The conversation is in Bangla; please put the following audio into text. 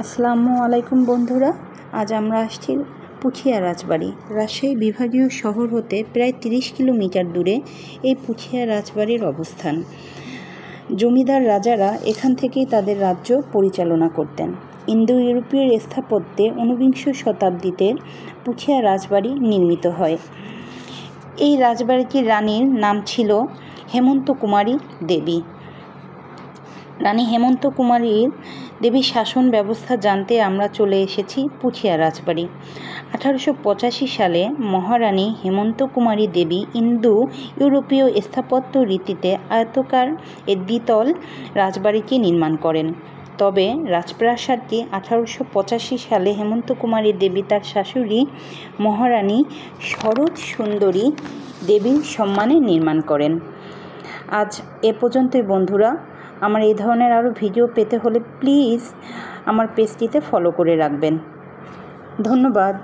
আসসালামু আলাইকুম বন্ধুরা, আজ আমরা আসছি পুঠিয়া রাজবাড়ি। রাজশাহী বিভাগীয় শহর হতে প্রায় 30 কিলোমিটার দূরে এই পুঠিয়া রাজবাড়ির অবস্থান। জমিদার রাজারা এখান থেকেই তাদের রাজ্য পরিচালনা করতেন। ইন্দো ইউরোপীয় স্থাপত্যে 19 শতাব্দীতে পুঠিয়া রাজবাড়ি নির্মিত হয়। এই রাজবাড়িটির রানীর নাম ছিল হেমন্ত কুমারী দেবী। রানী হেমন্ত কুমারীর দেবীর শাসন ব্যবস্থা জানতে আমরা চলে এসেছি পুঠিয়া রাজবাড়ি। 1885 সালে মহারানী হেমন্ত কুমারী দেবী ইন্দো ইউরোপীয় স্থাপত্য রীতিতে আয়তাকার দ্বিতল রাজবাড়িটি নির্মাণ করেন। তবে রাজপ্রাসাদটি 1885 সালে হেমন্ত কুমারী দেবী তার শাশুড়ি মহারানী শরৎ সুন্দরী দেবীর সম্মানে নির্মাণ করেন। আজ এ পর্যন্তই বন্ধুরা। আমার এই ধরনের আরও ভিডিও পেতে হলে প্লিজ আমার পেজটিতে ফলো করে রাখবেন। ধন্যবাদ।